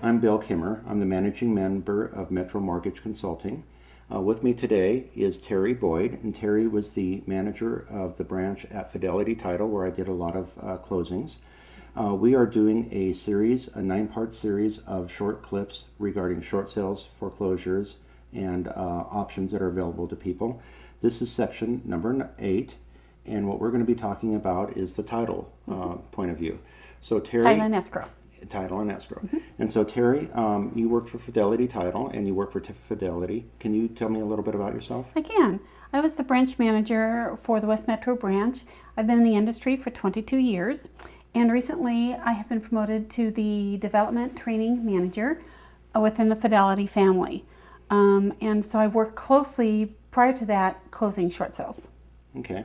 I'm Bill Kimmer. I'm the managing member of Metro Mortgage Consulting. With me today is Terry Boyd, and Terry was the manager of the branch at Fidelity Title, where I did a lot of closings. We are doing a series, a 9-part series of short clips regarding short sales, foreclosures, and options that are available to people. This is section number 8, and what we're going to be talking about is the title point of view. So Terry, Title and escrow. Title and escrow. And so Terry, you worked for Fidelity Title and you work for Fidelity. Can you tell me a little bit about yourself? I can. I was the branch manager for the West Metro branch. I've been in the industry for 22 years, and recently I have been promoted to the development training manager within the Fidelity family. And so I worked closely prior to that closing short sales. Okay.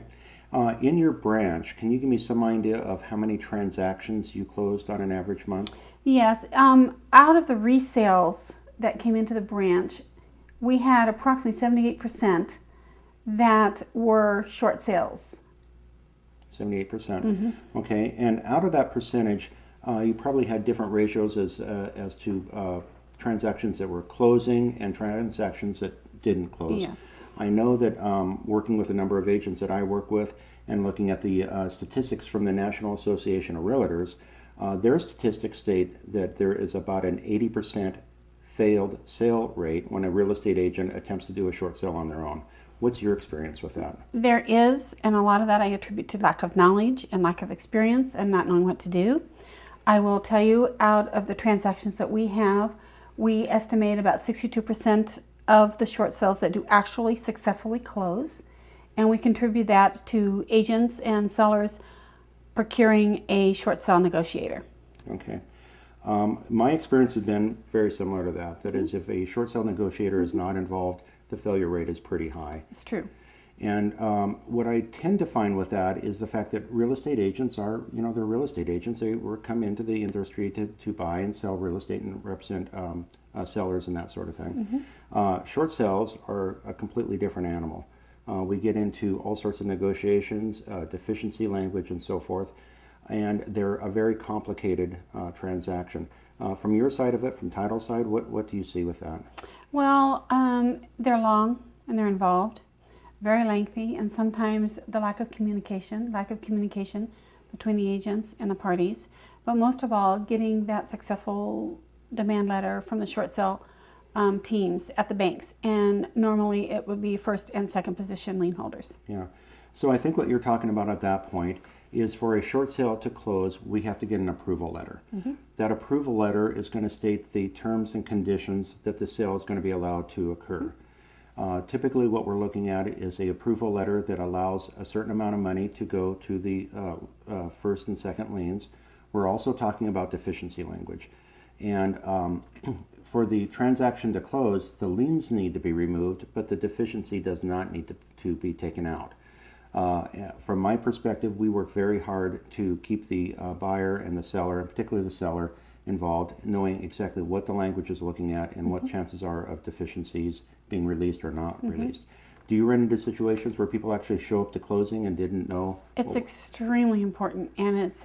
In your branch, can you give me some idea of how many transactions you closed on an average month? Yes. Out of the resales that came into the branch, we had approximately 78% that were short sales. 78%. Okay. And out of that percentage, you probably had different ratios as to transactions that were closing and transactions that didn't close. Yes. I know that working with a number of agents that I work with and looking at the statistics from the National Association of Realtors, their statistics state that there is about an 80% failed sale rate when a real estate agent attempts to do a short sale on their own. What's your experience with that? There is, and a lot of that I attribute to lack of knowledge and lack of experience and not knowing what to do. I will tell you, out of the transactions that we have, we estimate about 62% of the short sales that do actually successfully close, and we contribute that to agents and sellers procuring a short sale negotiator. Okay. My experience has been very similar to that. That is, if a short sale negotiator is not involved, the failure rate is pretty high. It's true. And what I tend to find with that is the fact that real estate agents are, they're real estate agents. They come into the industry to buy and sell real estate and represent sellers and that sort of thing. Short sales are a completely different animal. We get into all sorts of negotiations, deficiency language, and so forth, and they're a very complicated transaction. From your side of it, from title side, what do you see with that? Well, they're long and they're involved, very lengthy, and sometimes the lack of communication between the agents and the parties. But most of all, getting that successful demand letter from the short sale teams at the banks, and normally it would be first and second position lien holders. Yeah. So I think what you're talking about at that point is for a short sale to close, we have to get an approval letter. That approval letter is going to state the terms and conditions that the sale is going to be allowed to occur. Typically what we're looking at is a approval letter that allows a certain amount of money to go to the first and second liens. We're also talking about deficiency language. And for the transaction to close, the liens need to be removed, but the deficiency does not need to be taken out. From my perspective, we work very hard to keep the buyer and the seller, and particularly the seller, involved, knowing exactly what the language is looking at and what chances are of deficiencies being released or not released. Do you run into situations where people actually show up to closing and didn't know? It's extremely important, and it's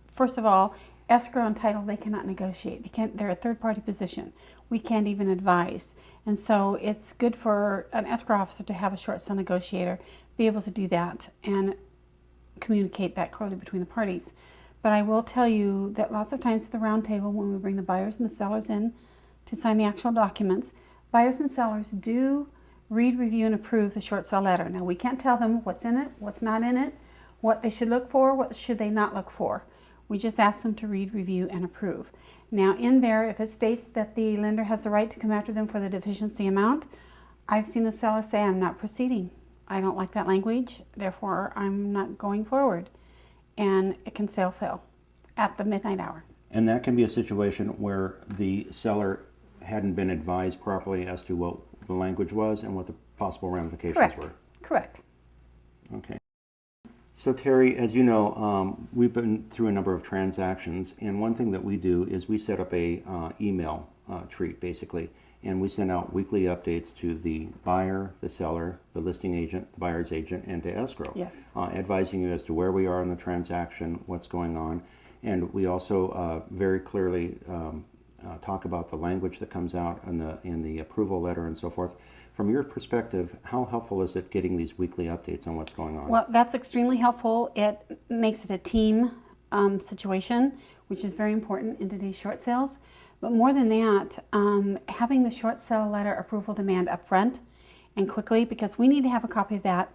first of all, escrow and title, they cannot negotiate. They're a third-party position. We can't even advise. And so it's good for an escrow officer to have a short sale negotiator be able to do that and communicate that clearly between the parties. But I will tell you that lots of times at the round table, when we bring the buyers and the sellers in to sign the actual documents, buyers and sellers do read, review, and approve the short sale letter. Now, we can't tell them what's in it, what's not in it, what they should look for, what should they not look for. We just ask them to read, review, and approve. Now, in there, if it states that the lender has the right to come after them for the deficiency amount, I've seen the seller say, I'm not proceeding. I don't like that language, therefore I'm not going forward. And it can fail at the midnight hour. And that can be a situation where the seller hadn't been advised properly as to what the language was and what the possible ramifications were. Correct. Okay. So Terry, as you know, we've been through a number of transactions, and one thing that we do is we set up a email treat, basically, and we send out weekly updates to the buyer, the seller, the listing agent, the buyer's agent, and to escrow. Yes. Advising you as to where we are in the transaction, what's going on, and we also very clearly talk about the language that comes out in the approval letter and so forth. From your perspective, how helpful is it getting these weekly updates on what's going on? Well, that's extremely helpful. It makes it a team situation, which is very important in today's short sales. But more than that, having the short sale letter approval demand up front and quickly, because we need to have a copy of that,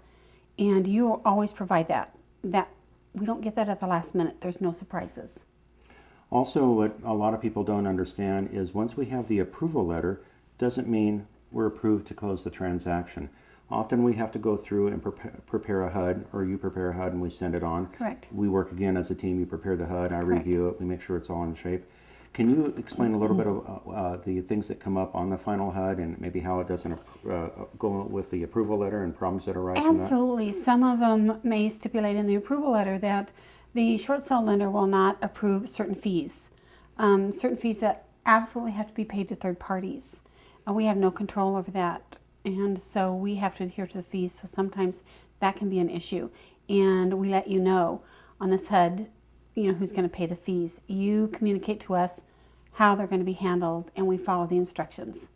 and you always provide that. That we don't get that at the last minute. There's no surprises. Also, what a lot of people don't understand is once we have the approval letter, doesn't mean we're approved to close the transaction. Often we have to go through and prepare a HUD, or you prepare a HUD and we send it on. Correct. We work again as a team. You prepare the HUD, I Correct. review it, we make sure it's all in shape. Can you explain a little bit of the things that come up on the final HUD and maybe how it doesn't go with the approval letter and problems that arise from that? Absolutely. Some of them may stipulate in the approval letter that the short sale lender will not approve certain fees. Certain fees that absolutely have to be paid to third parties. We have no control over that. And so we have to adhere to the fees. So sometimes that can be an issue. And we let you know on this HUD, who's going to pay the fees. You communicate to us how they're going to be handled, and we follow the instructions.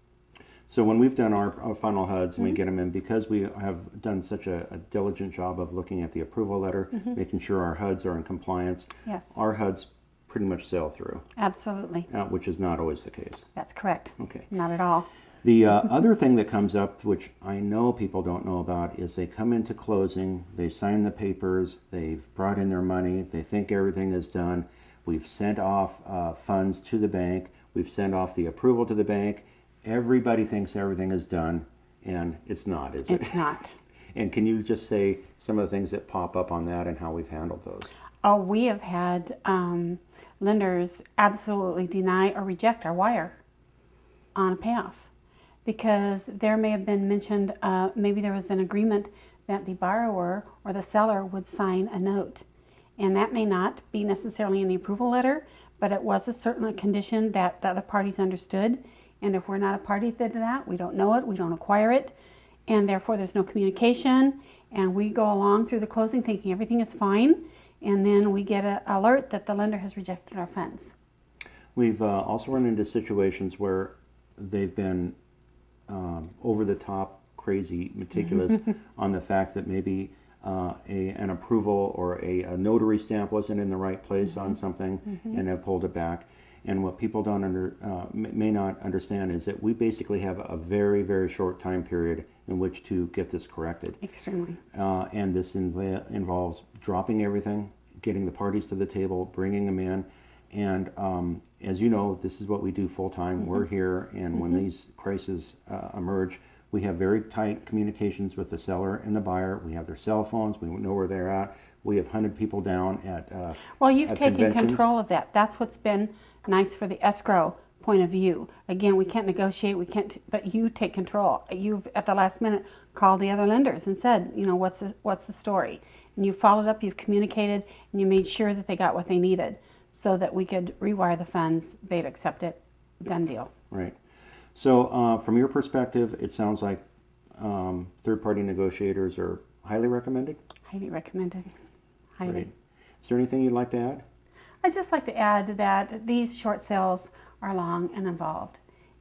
So when we've done our final HUDs and we get them in, because we have done such a diligent job of looking at the approval letter, making sure our HUDs are in compliance, Yes. our HUDs pretty much sail through, Absolutely. which is not always the case. That's correct. Okay. Not at all. The other thing that comes up, which I know people don't know about, is they come into closing, they sign the papers, they've brought in their money, they think everything is done. We've sent off funds to the bank, we've sent off the approval to the bank. Everybody thinks everything is done, and it's not, is it? It's not. And can you just say some of the things that pop up on that and how we've handled those? Oh, we have had lenders absolutely deny or reject our wire on a payoff because there may have been mentioned, maybe there was an agreement that the borrower or the seller would sign a note. And that may not be necessarily in the approval letter, but it was a certain condition that the other parties understood. And if we're not a party to that, we don't know it, we don't acquire it, and therefore there's no communication. And we go along through the closing thinking everything is fine, and then we get an alert that the lender has rejected our funds. We've also run into situations where they've been over the top, crazy, meticulous on the fact that maybe an approval or a notary stamp wasn't in the right place on something and have pulled it back. And what people don't may not understand is that we basically have a very, very short time period in which to get this corrected. Extremely. And this involves dropping everything, getting the parties to the table, bringing them in. And as you know, this is what we do full time. We're here, and when these crises emerge, we have very tight communications with the seller and the buyer. We have their cell phones. We know where they're at. We have hunted people down at Well, you've at taken conventions. control of that. That's what's been nice for the escrow point of view. Again, we can't negotiate, but you take control. You've, at the last minute, called the other lenders and said, what's the story? And you followed up, you've communicated, and you made sure that they got what they needed so that we could rewire the funds, they'd accept it, done deal. Right. So from your perspective, it sounds like third-party negotiators are highly recommended? Highly recommended. Highly. Great. Is there anything you'd like to add? I'd just like to add that these short sales are long and involved.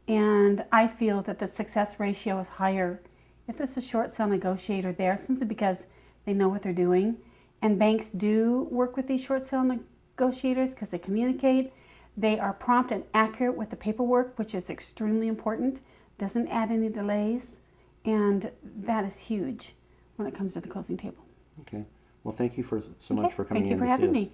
And I feel that the success ratio is higher if there's a short sale negotiator there, simply because they know what they're doing. And banks do work with these short sale negotiators because they communicate. They are prompt and accurate with the paperwork, which is extremely important. Doesn't add any delays. And that is huge when it comes to the closing table. Okay. Well, thank you so much for coming Thank you in for to see having us. me.